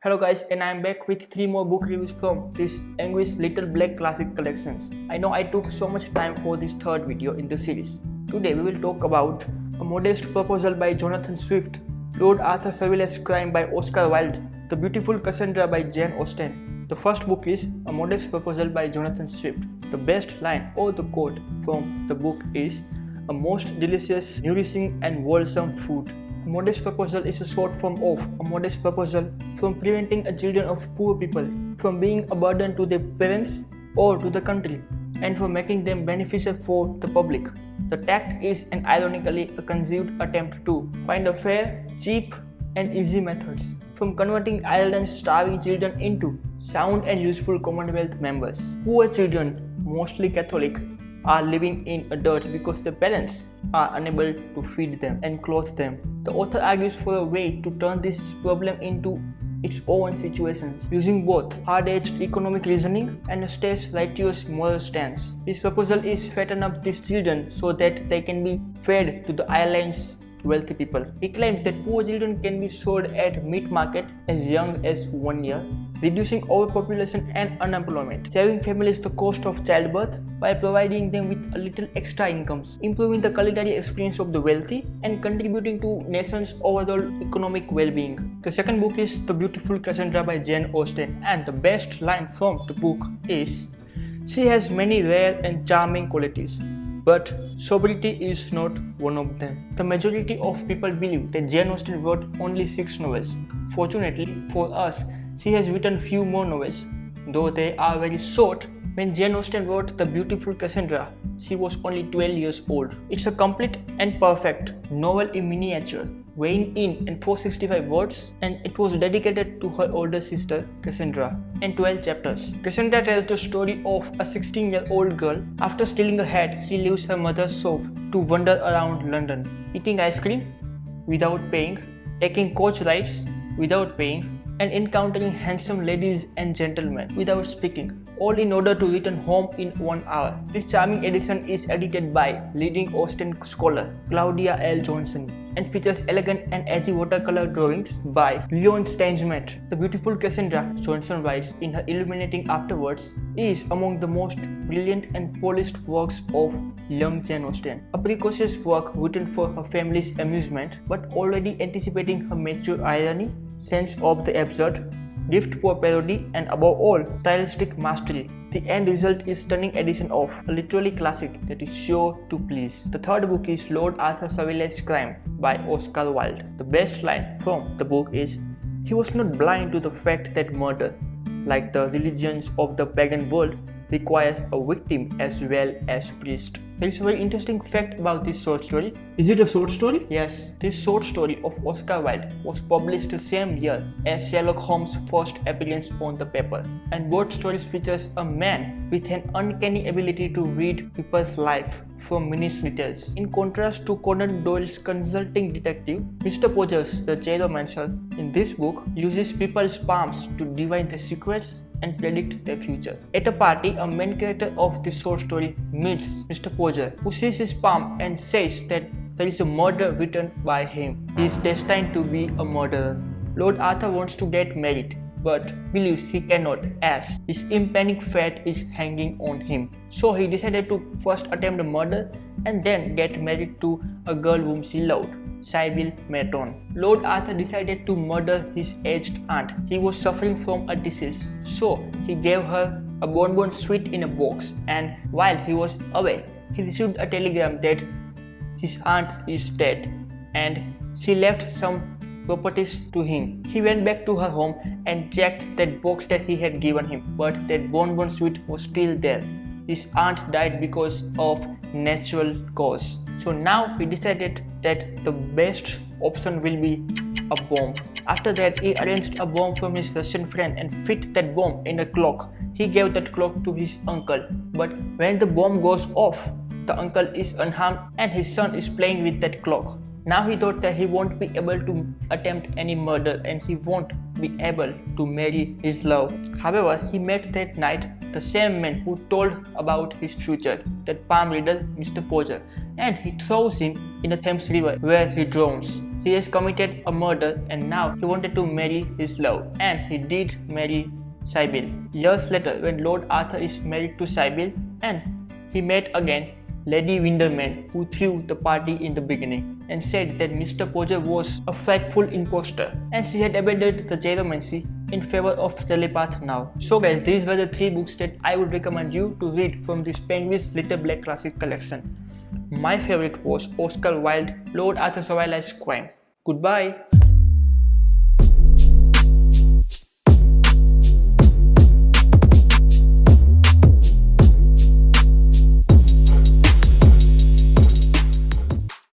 Hello guys, and I am back with 3 more book reviews from this English Little Black Classic collections. I know I took so much time for this third video in the series. Today we will talk about A Modest Proposal by Jonathan Swift, Lord Arthur Savile's Crime by Oscar Wilde, The Beautiful Cassandra by Jane Austen. The first book is A Modest Proposal by Jonathan Swift. The best line or the quote from the book is, "A most delicious, nourishing and wholesome food." A modest proposal is a short form of a modest proposal from preventing a children of poor people from being a burden to their parents or to the country, and from making them beneficial for the public. The tact is an ironically a conceived attempt to find a fair, cheap and easy methods from converting Ireland's starving children into sound and useful Commonwealth members. Poor children, mostly Catholic, are living in a dirt because their parents are unable to feed them and clothe them. The author argues for a way to turn this problem into its own situations, using both hard-edged economic reasoning and a state's righteous moral stance. His proposal is fatten up these children so that they can be fed to the island's wealthy people. He claims that poor children can be sold at meat market as young as 1 year, reducing overpopulation and unemployment, saving families the cost of childbirth by providing them with a little extra incomes, improving the culinary experience of the wealthy, and contributing to nation's overall economic well-being. The second book is The Beautiful Cassandra by Jane Austen, and the best line from the book is, "She has many rare and charming qualities, but sobriety is not one of them." The majority of people believe that Jane Austen wrote only 6 novels. Fortunately for us, she has written few more novels, though they are very short. When Jane Austen wrote The Beautiful Cassandra, she was only 12 years old. It's a complete and perfect novel in miniature, weighing in 465 words, and it was dedicated to her older sister Cassandra, in 12 chapters. Cassandra tells the story of a 16-year-old girl. After stealing a hat, she leaves her mother's shop to wander around London, eating ice cream without paying, taking coach rides without paying, and encountering handsome ladies and gentlemen without speaking, all in order to return home in 1 hour. This charming edition is edited by leading Austen scholar Claudia L. Johnson and features elegant and edgy watercolor drawings by Leon Steinsmith. The Beautiful Cassandra, Johnson writes in her illuminating afterwards, is among the most brilliant and polished works of young Jane Austen. A precocious work written for her family's amusement, but already anticipating her mature irony, sense of the absurd, gift for parody, and above all, stylistic mastery. The end result is stunning edition of a literary classic that is sure to please. The third book is Lord Arthur Savile's Crime by Oscar Wilde. The best line from the book is, "He was not blind to the fact that murder, like the religions of the pagan world, requires a victim as well as priest." There is a very interesting fact about this short story. Is it a short story? Yes, this short story of Oscar Wilde was published the same year as Sherlock Holmes' first appearance on the paper, and both stories features a man with an uncanny ability to read people's life from minute details. In contrast to Conan Doyle's consulting detective, Mr. Podgers, the Chiromancer, in this book uses people's palms to divine their secrets and predict their future. At a party, a main character of this short story meets Mr. Podger, who sees his palm and says that there is a murder written by him. He is destined to be a murderer. Lord Arthur wants to get married, but believes he cannot, as his impending fate is hanging on him. So he decided to first attempt a murder and then get married to a girl whom she loved, Savile. Lord Arthur decided to murder his aged aunt. He was suffering from a disease, so he gave her a bonbon sweet in a box, and while he was away, he received a telegram that his aunt is dead, and she left some properties to him. He went back to her home and checked that box that he had given him, but that bonbon sweet was still there. His aunt died because of natural cause. So now he decided that the best option will be a bomb. After that, he arranged a bomb from his Russian friend and fit that bomb in a clock. He gave that clock to his uncle, but when the bomb goes off, the uncle is unharmed and his son is playing with that clock. Now he thought that he won't be able to attempt any murder and he won't be able to marry his love. However, he met that night the same man who told about his future, that palm reader Mr. Podger, and he throws him in the Thames River where he drowns. He has committed a murder and now he wanted to marry his love, and he did marry Savile. Years later, when Lord Arthur is married to Savile and he met again Lady Windermere, who threw the party in the beginning and said that Mr. Potter was a faithful impostor and she had abandoned the geromancy in favor of telepath now. So guys, these were the 3 books that I would recommend you to read from this Penguin's Little Black Classic collection. My favorite was Oscar Wilde, Lord Arthur Savile's Crime. Goodbye.